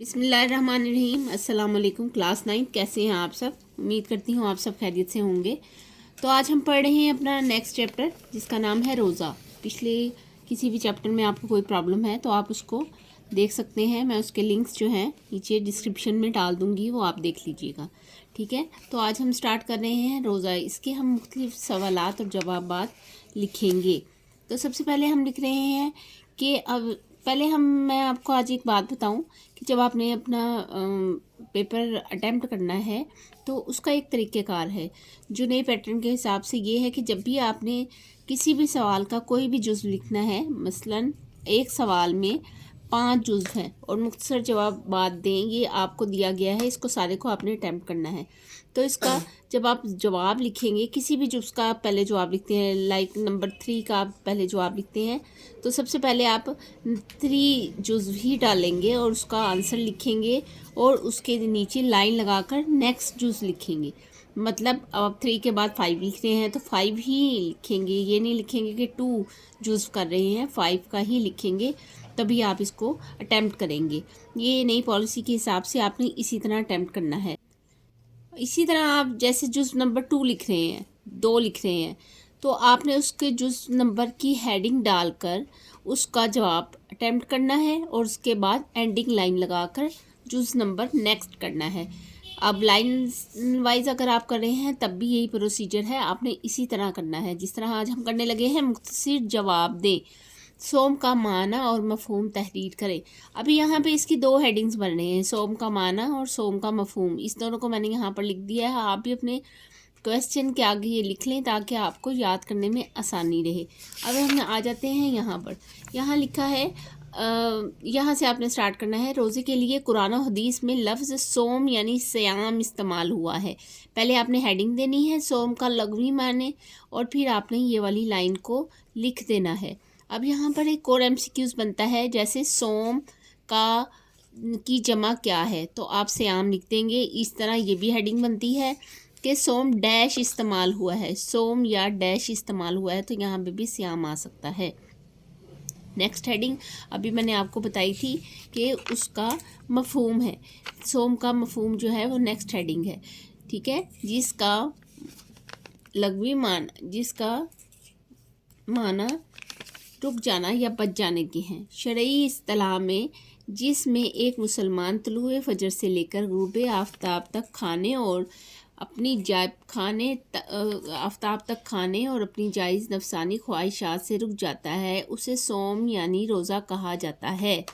बिस्मिल्लाहिर्रहमानिर्रहीम। अस्सलाम वालेकुम। क्लास 9 कैसे हैं आप सब? उम्मीद करती हूँ आप सब खैरियत से होंगे। तो आज हम पढ़ रहे हैं अपना नेक्स्ट चैप्टर जिसका नाम है रोज़ा। पिछले किसी भी चैप्टर में आपको कोई प्रॉब्लम है तो आप उसको देख सकते हैं। मैं उसके लिंक्स जो हैं नीचे डिस्क्रिप्शन में डाल दूँगी, वो आप देख लीजिएगा। ठीक है, तो आज हम स्टार्ट कर रहे हैं रोज़ा। इसके हम मुख्तलिफ सवालात और जवाबात लिखेंगे। तो सबसे पहले हम लिख रहे हैं कि अब मैं आपको आज एक बात बताऊं कि जब आपने अपना पेपर अटेम्प्ट करना है तो उसका एक तरीक़ेकार है जो नए पैटर्न के हिसाब से ये है कि जब भी आपने किसी भी सवाल का कोई भी जुज़ लिखना है, मसलन एक सवाल में 5 जुज़ हैं और मुख्तसर जवाब दें, ये आपको दिया गया है, इसको सारे को आपने अटेम्प्ट करना है। तो इसका जब आप जवाब लिखेंगे, किसी भी जुज़ का आप पहले जवाब लिखते हैं, लाइक नंबर 3 का आप पहले जवाब लिखते हैं, तो सबसे पहले आप 3 जुज़ ही डालेंगे और उसका आंसर लिखेंगे और उसके नीचे लाइन लगाकर नेक्स्ट जुज़ लिखेंगे। मतलब अब आप 3 के बाद 5 लिख रहे हैं तो 5 ही लिखेंगे, ये नहीं लिखेंगे कि 2 जुज़ कर रहे हैं, 5 का ही लिखेंगे, तभी आप इसको अटेम्प्ट करेंगे। ये नई पॉलिसी के हिसाब से आपने इसी तरह अटेम्प्ट करना है। इसी तरह आप जैसे जुज़ नंबर 2 लिख रहे हैं, 2 लिख रहे हैं, तो आपने उसके जुज़ नंबर की हेडिंग डालकर उसका जवाब अटेम्प्ट करना है और उसके बाद एंडिंग लाइन लगाकर जुज़ नंबर नेक्स्ट करना है। अब लाइन वाइज अगर आप कर रहे हैं तब भी यही प्रोसीजर है, आपने इसी तरह करना है जिस तरह आज हम करने लगे हैं। मुख्तसर जवाब दें, सोम का माना और मफ़हूम तहरीर करें। अभी यहाँ पे इसकी 2 हेडिंग्स बन रहे हैं, सोम का माना और सोम का मफ़हूम। इस दोनों को मैंने यहाँ पर लिख दिया है। आप भी अपने क्वेश्चन के आगे ये लिख लें ताकि आपको याद करने में आसानी रहे। अब हम आ जाते हैं यहाँ पर। यहाँ लिखा है, यहाँ से आपने स्टार्ट करना है। रोज़े के लिए कुरान और हदीस में लफ्ज़ सोम यानी सियाम इस्तेमाल हुआ है। पहले आपने हेडिंग देनी है सोम का लग़वी माने और फिर आपने ये वाली लाइन को लिख देना है। अब यहाँ पर एक और MCQs बनता है, जैसे सोम का की जमा क्या है, तो आप सियाम लिख देंगे। इस तरह ये भी हेडिंग बनती है कि सोम डैश इस्तेमाल हुआ है, सोम या डैश इस्तेमाल हुआ है, तो यहाँ पे भी सियाम आ सकता है। नेक्स्ट हेडिंग अभी मैंने आपको बताई थी कि उसका मफ़हूम है, सोम का मफ़हूम जो है वो नेक्स्ट हेडिंग है। ठीक है, जिसका लग़वी जिसका माना रुक जाना या बच जाने की हैं। शरई इस्तिलाह में जिसमें एक मुसलमान तुलुए फजर से लेकर ग़ुरूब आफ्ताब तक खाने और अपनी जायज़ नफसानी ख्वाहिशात से रुक जाता है, उसे सोम यानी रोज़ा कहा जाता है।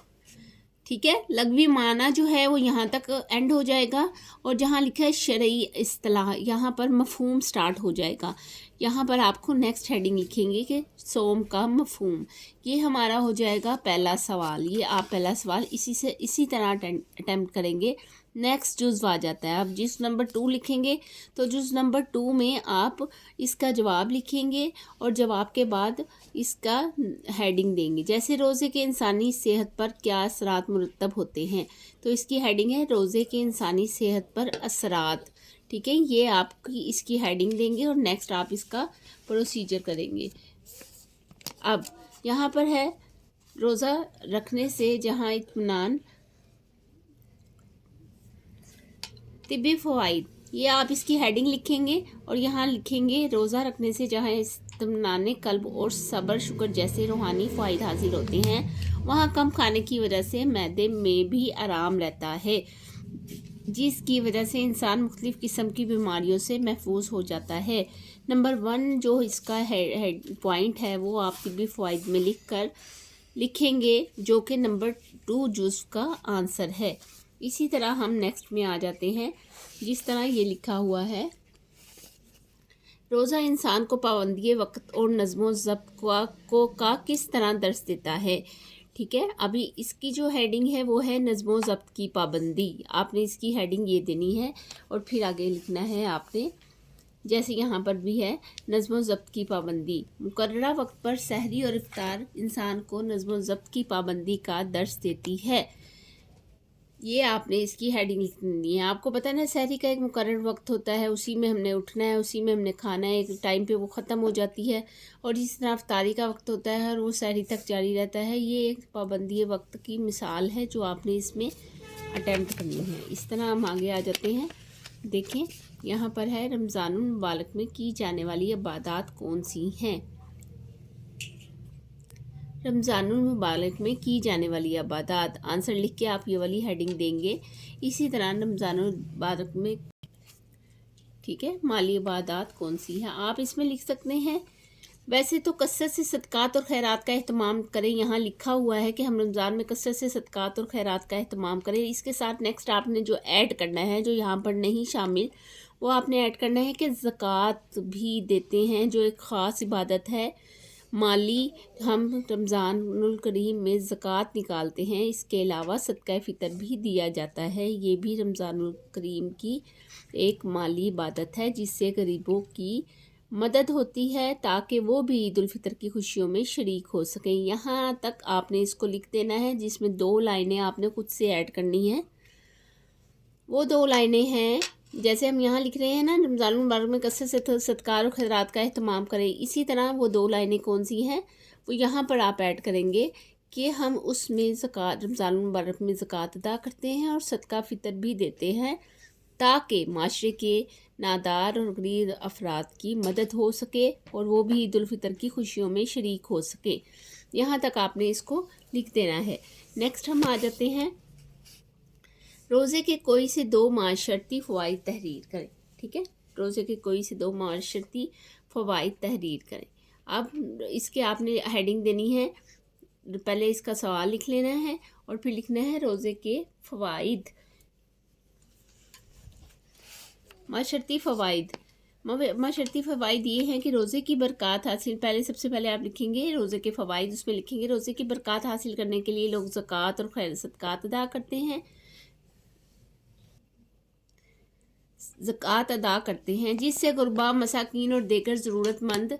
ठीक है, लग़वी माना जो है वो यहाँ तक एंड हो जाएगा और जहाँ लिखा है शरई इस्तिलाह, यहाँ पर मफ़हूम स्टार्ट हो जाएगा। यहाँ पर आपको नेक्स्ट हेडिंग लिखेंगे कि सोम का मफ़हूम। ये हमारा हो जाएगा पहला सवाल। ये आप पहला सवाल इसी तरह अटेम्प्ट करेंगे। नेक्स्ट जुज़ आ जाता है। अब जुज़ नंबर 2 लिखेंगे तो जुज़ नंबर 2 में आप इसका जवाब लिखेंगे और जवाब के बाद इसका हेडिंग देंगे। जैसे रोज़े के इंसानी सेहत पर क्या असरात मुरतब होते हैं, तो इसकी हेडिंग है रोज़े के इंसानी सेहत पर असरात। ठीक है, ये आपकी इसकी हेडिंग देंगे और नेक्स्ट आप इसका प्रोसीजर करेंगे। अब यहाँ पर है रोज़ा रखने से जहाँ इत्मीनान तिब्बी फ़वाइद, ये आप इसकी हेडिंग लिखेंगे और यहाँ लिखेंगे रोज़ा रखने से जहाँ इत्मीनान क़ल्ब और सब्र शुक्र जैसे रूहानी फ़वाइद हासिल होते हैं, वहाँ कम खाने की वजह से मैदे में भी आराम रहता है, जिसकी वजह से इंसान मुख्तलिफ़ किस्म की बीमारियों से महफूज हो जाता है। नंबर 1 जो इसका हेड पॉइंट है वो आप तिब्बी फ़वाइद में लिखेंगे जो कि नंबर 2 जुज़ का आंसर है। इसी तरह हम नेक्स्ट में आ जाते हैं, जिस तरह ये लिखा हुआ है, रोज़ा इंसान को पाबंदी वक्त और नज़्म ज़ब्त का किस तरह दर्स देता है। ठीक है, अभी इसकी जो हेडिंग है वो है नज़्म ज़ब्त की पाबंदी। आपने इसकी हेडिंग ये देनी है और फिर आगे लिखना है आपने, जैसे यहाँ पर भी है नज़्म ज़ब्त की पाबंदी। मुकर्ररा वक्त पर सहरी और इफ्तार इंसान को नज़्म ज़ब्त की पाबंदी का दर्स देती है। ये आपने इसकी हेडिंग लिखनी है। आपको पता है ना, सहरी का एक मुकर्रर वक्त होता है, उसी में हमने उठना है, उसी में हमने खाना है, एक टाइम पे वो ख़त्म हो जाती है। और इस तरह इफ्तारी का वक्त होता है और वो सहरी तक जारी रहता है। ये एक पाबंदी वक्त की मिसाल है जो आपने इसमें अटेम्प्ट करनी है। इस तरह हम आगे आ जाते हैं। देखें यहाँ पर है रमज़ानुल मुबारक में की जाने वाली इबादत कौन सी हैं। रमज़ानुल मुबारक में की जाने वाली इबादत, आंसर लिख के आप ये वाली हेडिंग देंगे। इसी तरह रमज़ानुल मुबारक में, ठीक है, माली इबादत कौन सी है, आप इसमें लिख सकते हैं। वैसे तो कसरत से सदक़ात और खैरात का एहतमाम करें, यहाँ लिखा हुआ है कि हम रमज़ान में कसरत से सदक़ात और खैरात का एहतमाम करें। इसके साथ नेक्स्ट आपने जो ऐड करना है, जो यहाँ पर नहीं शामिल, वो आपने ऐड करना है कि ज़कात भी देते हैं, जो एक ख़ास इबादत है माली। हम रमज़ानुल करीम में ज़कात निकालते हैं। इसके अलावा सदका फ़ितर भी दिया जाता है। ये भी रमज़ानुल करीम की एक माली इबादत है, जिससे गरीबों की मदद होती है ताकि वो भी ईद उल फितर की खुशियों में शरीक हो सकें। यहाँ तक आपने इसको लिख देना है, जिसमें 2 लाइनें आपने खुद से ऐड करनी हैं। वो 2 लाइनें हैं, जैसे हम यहाँ लिख रहे हैं ना, रमज़ानुल मुबारक में कसरत से सदकार और खैरात का एहतमाम करें, इसी तरह वो 2 लाइनें कौन सी हैं, वो यहाँ पर आप ऐड करेंगे कि हम उसमें ज़कात, रमज़ानुल मुबारक में ज़कात अदा करते हैं और सदका फ़ितर भी देते हैं ताकि माशरे के नादार और गरीब अफराद की मदद हो सके और वो भी ईद उल फितर की खुशियों में शरीक हो सके। यहाँ तक आपने इसको लिख देना है। नेक्स्ट हम आ जाते हैं, रोज़े के कोई से 2 माशरती फ़वाइद तहरीर करें। ठीक है, रोज़े के कोई से 2 माशरती फ़वाइद तहरीर करें। अब इसके आपने हेडिंग देनी है, पहले इसका सवाल लिख लेना है और फिर लिखना है रोज़े के फ़वाइद, माशरती फ़वाइद। माशरती फ़वाइद ये हैं कि रोज़े की बरक़ात हासिल, पहले सबसे पहले आप लिखेंगे रोज़े के फ़वाइद, उसमें लिखेंगे रोज़े की बरक़ात हासिल करने के लिए लोग ज़कात और खैर सदक़ात अदा करते हैं, ज़कात अदा करते हैं, जिससे गुरबा, मसाकीन और देगर ज़रूरतमंद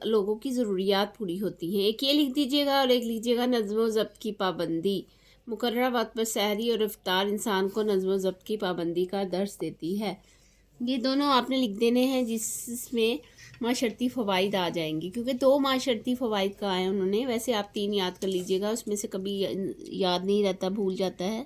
लोगों की ज़रूरियात पूरी होती हैं। एक ये लिख दीजिएगा और एक लिखिएगा नज़्म व ज़ब्त की पाबंदी। मुकर्रर वक्त पर सहरी और इफ्तार इंसान को नज़्म व ज़ब्त की पाबंदी का दर्स देती है। ये दोनों आपने लिख देने हैं, जिसमें माशरती फ़वाइद आ जाएंगी, क्योंकि 2 माशरती फ़वाइद का है उन्होंने। वैसे आप 3 याद कर लीजिएगा, उसमें से कभी याद नहीं रहता, भूल जाता है।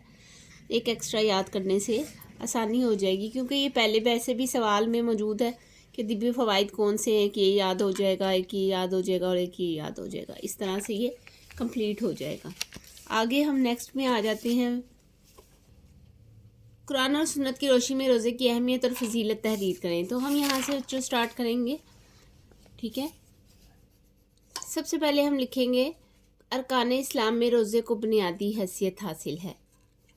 एक एक्स्ट्रा याद करने से आसानी हो जाएगी, क्योंकि ये पहले वैसे भी सवाल में मौजूद है कि दिव्य फ़वाइद कौन से हैं, कि ये याद हो जाएगा, एक ये याद हो जाएगा और एक ये याद हो जाएगा। इस तरह से ये कंप्लीट हो जाएगा। आगे हम नेक्स्ट में आ जाते हैं, कुरान और सुन्नत की रोशनी में रोज़े की अहमियत और फजीलत तहरीर करें। तो हम यहाँ से जो स्टार्ट करेंगे, ठीक है, सबसे पहले हम लिखेंगे अरकान इस्लाम में रोज़े को बुनियादी हैसियत हासिल है।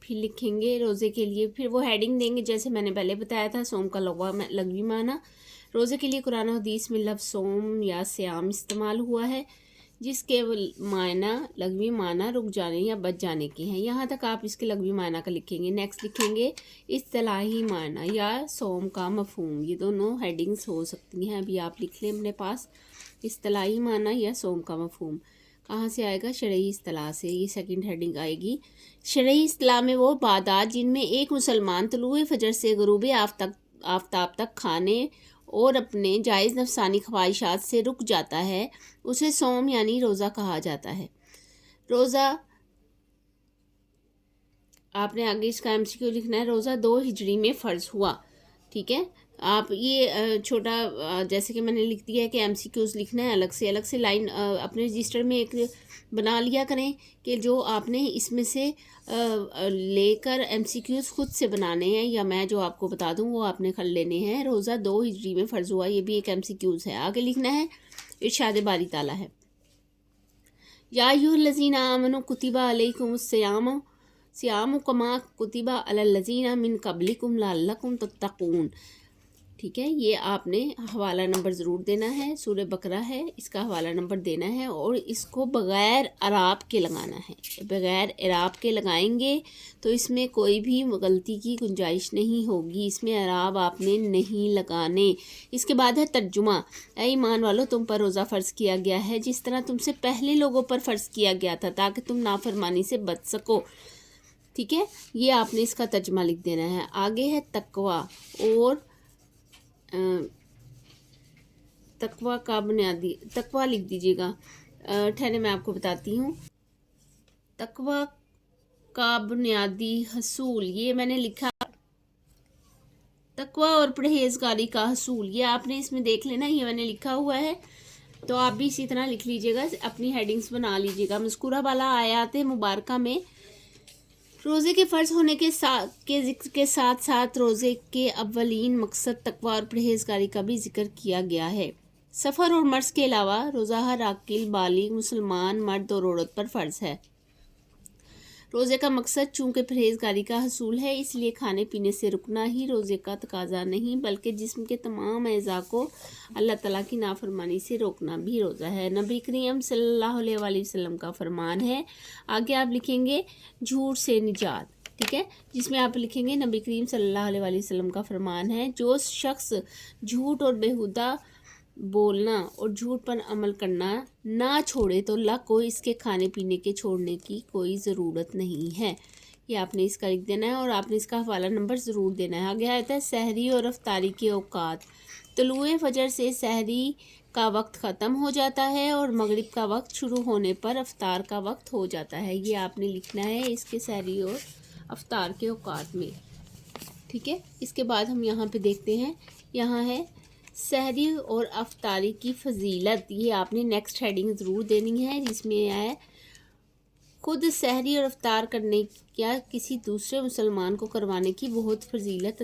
फिर लिखेंगे रोज़े के लिए, फिर वो हेडिंग देंगे जैसे मैंने पहले बताया था, सोम का लग़वी माना। रोज़े के लिए कुरान और हदीस में लफ्ज़ सोम या सियाम इस्तेमाल हुआ है, जिसके मायना लग़वी माना रुक जाने या बच जाने के हैं। यहाँ तक आप इसके लग़वी माना का लिखेंगे। नेक्स्ट लिखेंगे इस्तिलाही माना या सोम का मफ़हूम। ये दोनों हेडिंग्स हो सकती हैं, अभी आप लिख लें अपने पास। इस्तिलाही माना या सोम का मफ़हूम कहाँ से आएगा, शरई इस्तिलाह से। ये सेकंड हेडिंग आएगी। शरई इस्तिलाह में वो इबादत जिनमें एक मुसलमान तुलुए फजर से ग़ुरूब आफ्ताब तक खाने और अपने जायज़ नफसानी ख्वाहिशात से रुक जाता है, उसे सोम यानी रोज़ा कहा जाता है। रोज़ा, आपने आगे इसका MCQ लिखना है। रोज़ा 2 हिजरी में फ़र्ज़ हुआ। ठीक है, आप ये छोटा जैसे कि मैंने लिख दिया है कि MCQs लिखना है, अलग से लाइन अपने रजिस्टर में एक बना लिया करें कि जो आपने इसमें से लेकर MCQs खुद से बनाने हैं, या मैं जो आपको बता दूं वो आपने कर लेने हैं। रोज़ा 2 हिजरी में फ़र्ज़ हुआ, ये भी एक MCQs है। आगे लिखना है इरशाद बारी ताला है, या अय्युहल्लज़ीना आमनू कुतिबा अलैकुमुस सियामु कमा कुतिबा अलल्लज़ीना मिन क़ब्लिकुम लअल्लकुम तत्तक़ून। ठीक है, ये आपने हवाला नंबर ज़रूर देना है, सूरह बकरा है, इसका हवाला नंबर देना है और इसको बग़ैर अराब के लगाना है। बग़ैर अराब के लगाएंगे तो इसमें कोई भी गलती की गुंजाइश नहीं होगी, इसमें अराब आपने नहीं लगाने। इसके बाद है तर्जुमा। ऐ ईमान वालों, तुम पर रोज़ा फ़र्ज़ किया गया है जिस तरह तुमसे पहले लोगों पर फ़र्ज़ किया गया था, ताकि तुम नाफरमानी से बच सको। ठीक है, ये आपने इसका तर्जुमा लिख देना है। आगे है तकवा, और तकवा का बुनियादी, तकवा लिख दीजिएगा। ठहरे मैं आपको बताती हूँ। तकवा का बुनियादी हसूल, ये मैंने लिखा तकवा और परहेजगारी का हसूल, ये आपने इसमें देख लेना, ये मैंने लिखा हुआ है, तो आप भी इसी तरह लिख लीजिएगा, अपनी हेडिंग्स बना लीजिएगा। मज़कूरा वाला आयात मुबारका में रोज़े के फ़र्ज़ होने के ज़िक्र के साथ साथ रोज़े के अव्वलीन मकसद तकवा और परहेजगारी का भी जिक्र किया गया है। सफ़र और मर्ज़ के अलावा रोज़ा हर आकिल बालिग मुसलमान मर्द और औरत पर फ़र्ज़ है। रोज़े का मकसद चूँकि परहेजगारी का हसूल है, इसलिए खाने पीने से रुकना ही रोज़े का तकाजा नहीं, बल्कि जिस्म के तमाम अज़ा को अल्लाह ताला की नाफरमानी से रोकना भी रोज़ा है। नबी करीम सल्लल्लाहु अलैहि वसल्लम का फरमान है, आगे आप लिखेंगे झूठ से निजात, ठीक है, जिसमें आप लिखेंगे नबी करीम सल्लल्लाहु अलैहि वसल्लम का फरमान है, जो शख्स झूठ और बेहुदा बोलना और झूठ पर अमल करना ना छोड़े तो अल्लाह को इसके खाने पीने के छोड़ने की कोई ज़रूरत नहीं है। ये आपने इसका लिख देना है और आपने इसका हवाला नंबर ज़रूर देना है। आगे आता है सहरी और अफ्तारी के औकात। तलुए फजर से सहरी का वक्त ख़त्म हो जाता है और मगरिब का वक्त शुरू होने पर अफ्तार का वक्त हो जाता है। ये आपने लिखना है इसके सहरी और अफ्तार के औकात में, ठीक है। इसके बाद हम यहाँ पे देखते हैं, यहाँ है सहरी और अफ्तारी की फजीलत, ये आपने नेक्स्ट हेडिंग ज़रूर देनी है, जिसमें है खुद सहरी और अफ्तार करने या किसी दूसरे मुसलमान को करवाने की बहुत फजीलत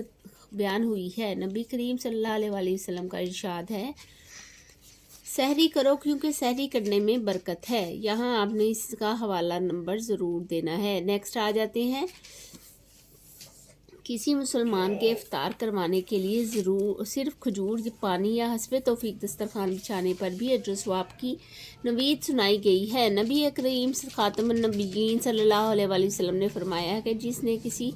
बयान हुई है। नबी करीम सल्लल्लाहु अलैहि वसल्लम का इरशाद है, सहरी करो क्योंकि सहरी करने में बरकत है। यहाँ आपने इसका हवाला नंबर ज़रूर देना है। नेक्स्ट आ जाते हैं, किसी मुसलमान के इफ्तार करवाने के लिए ज़रूर सिर्फ खजूर पानी या हस्बे तौफीक दस्तरखान बिछाने पर भी अजर सवाब की नवीद सुनाई गई है। नबी करीम खातमुन नबीयीन सल्लल्लाहु अलैहि वसल्लम ने फरमाया है कि जिसने किसी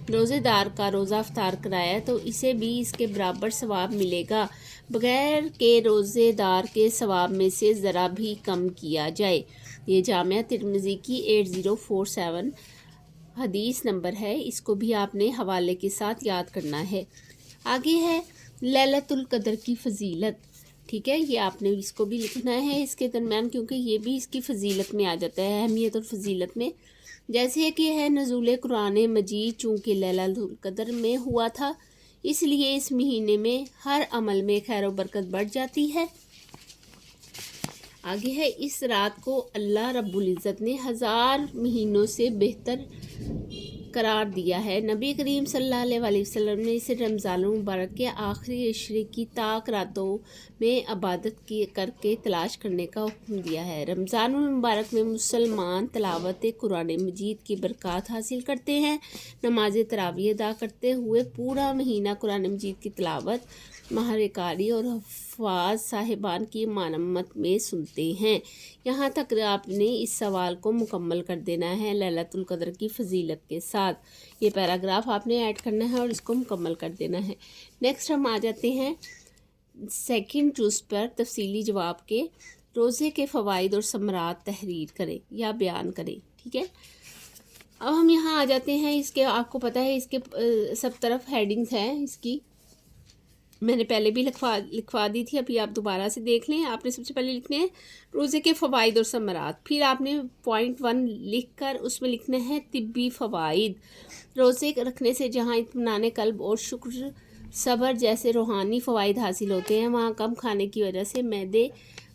रोज़ेदार का रोज़ा इफ्तार कराया तो इसे भी इसके बराबर सवाब मिलेगा, बगैर के रोज़ेदार के सवाब में से ज़रा भी कम किया जाए। ये जामिया तिरमिज़ी की 8047 हदीस नंबर है, इसको भी आपने हवाले के साथ याद करना है। आगे है लैलतुल कदर की फजीलत, ठीक है, ये आपने इसको भी लिखना है इसके दरमियान, क्योंकि ये भी इसकी फजीलत में आ जाता है, अहमियत और फजीलत में। जैसे कि है नज़ूल कुरान मजीद चूँकि लैलतुल कदर में हुआ था, इसलिए इस महीने में हर अमल में खैर व बरकत बढ़ जाती है। आगे है इस रात को अल्लाह रब्बुल इज़्ज़त ने 1000 महीनों से बेहतर करार दिया है। नबी करीम सल्लल्लाहु अलैहि वसल्लम ने इसे रमज़ान मुबारक के आखिरी अशरे की ताक रातों में इबादत की करके तलाश करने का हुक्म दिया है। रमज़ान मुबारक में मुसलमान तिलावत कुरान मजीद की बरकत हासिल करते हैं। नमाज तरावी अदा करते हुए पूरा महीना कुरान मजीद की तिलावत महरकारी और हफ़ाज़ साहिबान की मानमत में सुनते हैं। यहाँ तक आपने इस सवाल को मुकम्मल कर देना है लैलतुल कदर की फजीलत के साथ। ये पैराग्राफ आपने ऐड करना है और इसको मुकम्मल कर देना है। नेक्स्ट हम आ जाते हैं सेकंड जुज़ पर तफसीली जवाब के। रोज़े के फ़वाइद और समरात तहरीर करें या बयान करें, ठीक है। अब हम यहाँ आ जाते हैं, इसके आपको पता है इसके सब तरफ हेडिंग्स हैं, इसकी मैंने पहले भी लिखवा दी थी, अभी आप दोबारा से देख लें। आपने सबसे पहले लिखने हैं रोज़े के फ़वाइद और समरात, फिर आपने पॉइंट 1 लिख कर उसमें लिखना है तिब्बी फ़वाइद। रोज़े रखने से जहाँ इत्मीनान क़ल्ब और शुक्र सब्र जैसे रूहानी फ़वाइद हासिल होते हैं, वहाँ कम खाने की वजह से मैदे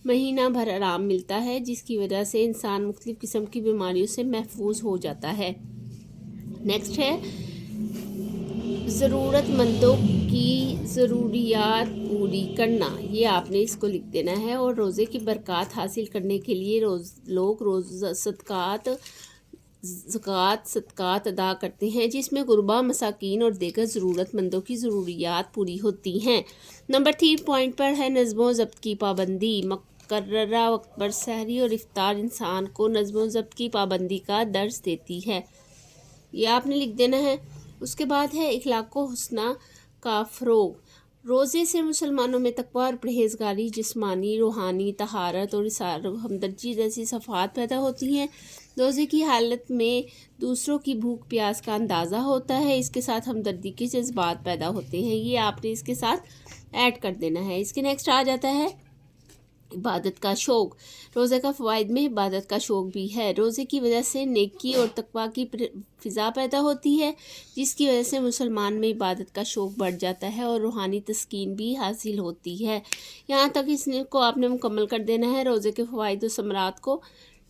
महीना भर आराम मिलता है, जिसकी वजह से इंसान मुख्तलिफ़ किस्म की बीमारियों से महफूज हो जाता है। नेक्स्ट है ज़रूरतमंदों की ज़रूरियात पूरी करना, ये आपने इसको लिख देना है। और रोज़े की बरकत हासिल करने के लिए लोग सदक़ात अदा करते हैं, जिसमें गुरबा मसाकीन और दीगर ज़रूरतमंदों की ज़रूरियात पूरी होती हैं। नंबर 3 पॉइंट पर है नज़्म व ज़ब्त की पाबंदी। मुकर्ररा वक्त पर सहरी और इफ्तार इंसान को नज़्म व ज़ब्त की पाबंदी का दर्स देती है, ये आपने लिख देना है। उसके बाद है इखलाक व हुस्ना का फ़रोग़। रोज़े से मुसलमानों में तक़वा और परहेज़गारी, जिस्मानी रूहानी तहारत और इसार हमदर्दी जैसी सफ़ात पैदा होती हैं। रोज़े की हालत में दूसरों की भूख प्यास का अंदाज़ा होता है, इसके साथ हमदर्दी के जज्बात पैदा होते हैं, ये आपने इसके साथ ऐड कर देना है। इसके नेक्स्ट आ जाता है इबादत का शौक़। रोज़े का फ़वाइद में इबादत का शौक़ भी है। रोज़े की वजह से नेकी और तक़वा की फ़िज़ा पैदा होती है, जिसकी वजह से मुसलमान में इबादत का शौक़ बढ़ जाता है और रूहानी तस्कीन भी हासिल होती है। यहाँ तक इसको आपने मुकम्मल कर देना है, रोज़े के फ़वाइद और समरात को।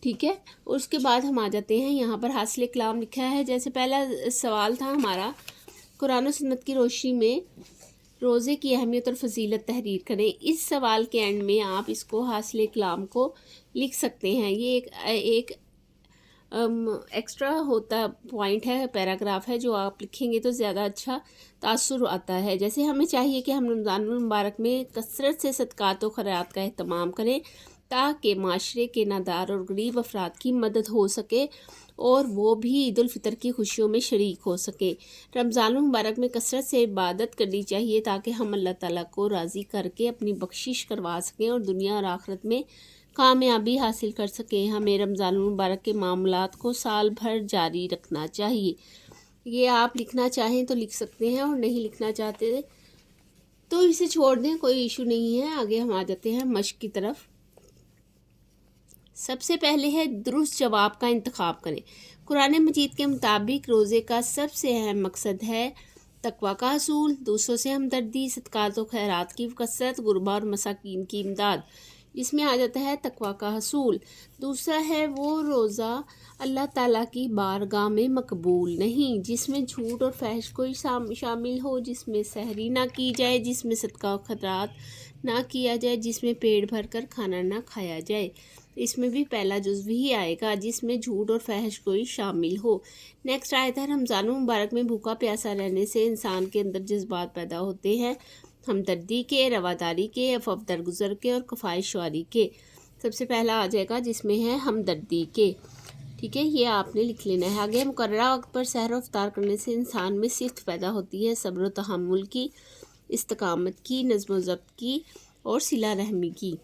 ठीक है, उसके बाद हम आ जाते हैं यहाँ पर हासिल कलाम लिखा है। जैसे पहला सवाल था हमारा, कुरान और सुन्नत की रोशनी में रोज़े की अहमियत और फजीलत तहरीर करें। इस सवाल के एंड में आप इसको हासिल कलाम को लिख सकते हैं। ये एक एक्स्ट्रा होता पॉइंट है, पैराग्राफ है, जो आप लिखेंगे तो ज़्यादा अच्छा तासुर आता है। जैसे हमें चाहिए कि हम रमज़ान मुबारक में कसरत से सदक़ात व खैरात का अहतमाम करें, ताकि माशरे के नादार और गरीब अफराद की मदद हो सके और वो भी ईद उल फितर की खुशियों में शरीक हो सके। रमज़ान मुबारक में कसरत से इबादत करनी चाहिए, ताकि हम अल्लाह ताला को राज़ी करके अपनी बख्शिश करवा सकें और दुनिया और आखिरत में कामयाबी हासिल कर सकें। हमें रमज़ान मुबारक के मामलात को साल भर जारी रखना चाहिए। ये आप लिखना चाहें तो लिख सकते हैं, और नहीं लिखना चाहते तो इसे छोड़ दें, कोई इशू नहीं है। आगे हम आ जाते हैं मश्क की तरफ। सबसे पहले है दुरुस्त जवाब का इंतखाब करें। कुरान मजीद के मुताबिक रोज़े का सबसे अहम मकसद है तकवा का हसूल, दूसरों से हमदर्दी, सदक़ात व खैरात की कसरत, गुरबा और मसाकीन की इमदाद। इसमें आ जाता है तकवा का हसूल। दूसरा है वो रोज़ा अल्लाह ताला की बारगाह में मकबूल नहीं, जिसमें झूठ और फहश कोई शामिल हो, जिसमें सहरी ना की जाए, जिसमें सदका व खैरात ना किया जाए, जिसमें पेट भर कर खाना ना खाया जाए। इसमें भी पहला जुज़्व ही आएगा, जिसमें झूठ और फहश कोई शामिल हो। नेक्स्ट आयत है, रमज़ान मुबारक में भूखा प्यासा रहने से इंसान के अंदर जज्बात पैदा होते हैं, हमदर्दी के, रवादारी के, अफ़व दरगुज़र के और कफ़ायशवारी के। सबसे पहला आ जाएगा जिसमें है हमदर्दी के। ठीक है, ये आपने लिख लेना है। आगे, मुकर्ररा वक्त पर सहर व इफ्तार करने से इंसान में सिफ्त पैदा होती है, सब्र व तहम्मुल की, इस्तकामत की, नज़्म व ज़ब्त की और सिला रहमी की।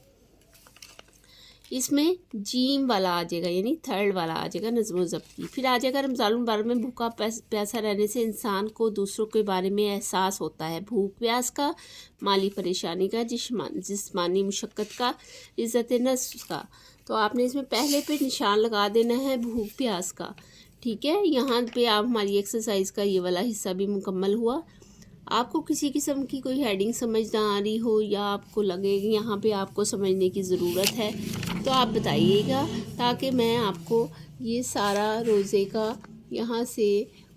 इसमें जीम वाला आ जाएगा, यानी थर्ड वाला आ जाएगा, नज़्म व ज़ब्त की। फिर आ जाएगा रमज़ान मुबारक में भूखा प्यासा रहने से इंसान को दूसरों के बारे में एहसास होता है, भूख प्यास का, माली परेशानी का, जिस्मानी मुशक्क़त का, इज़्ज़त नफ्स का। तो आपने इसमें पहले पे निशान लगा देना है भूख प्यास का। ठीक है, यहाँ पे आप हमारी एक्सरसाइज का ये वाला हिस्सा भी मुकम्मल हुआ। आपको किसी किस्म की कोई हेडिंग समझ ना आ रही हो, या आपको लगे कि यहाँ पे आपको समझने की ज़रूरत है, तो आप बताइएगा, ताकि मैं आपको ये सारा रोज़े का यहाँ से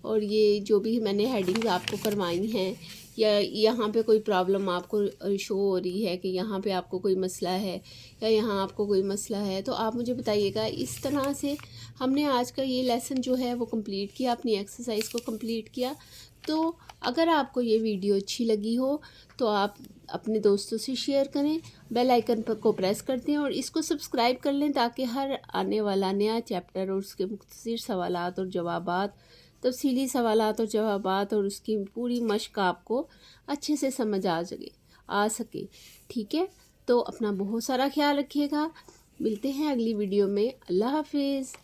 और ये जो भी मैंने हेडिंग्स आपको करवाई हैं, या यहाँ पे कोई प्रॉब्लम आपको शो हो रही है कि यहाँ पे आपको कोई मसला है या यहाँ आपको कोई मसला है, तो आप मुझे बताइएगा। इस तरह से हमने आज का ये लेसन जो है वो कंप्लीट किया, अपनी एक्सरसाइज को कंप्लीट किया। तो अगर आपको ये वीडियो अच्छी लगी हो तो आप अपने दोस्तों से शेयर करें, बेल आइकन को प्रेस कर दें और इसको सब्सक्राइब कर लें, ताकि हर आने वाला नया चैप्टर और उसके मुख्तसर सवालात और जवाबात, तफसीली सवालात और जवाबात और उसकी पूरी मश्क आपको अच्छे से समझ आ सके। ठीक है, तो अपना बहुत सारा ख्याल रखिएगा। मिलते हैं अगली वीडियो में। अल्लाह हाफिज़।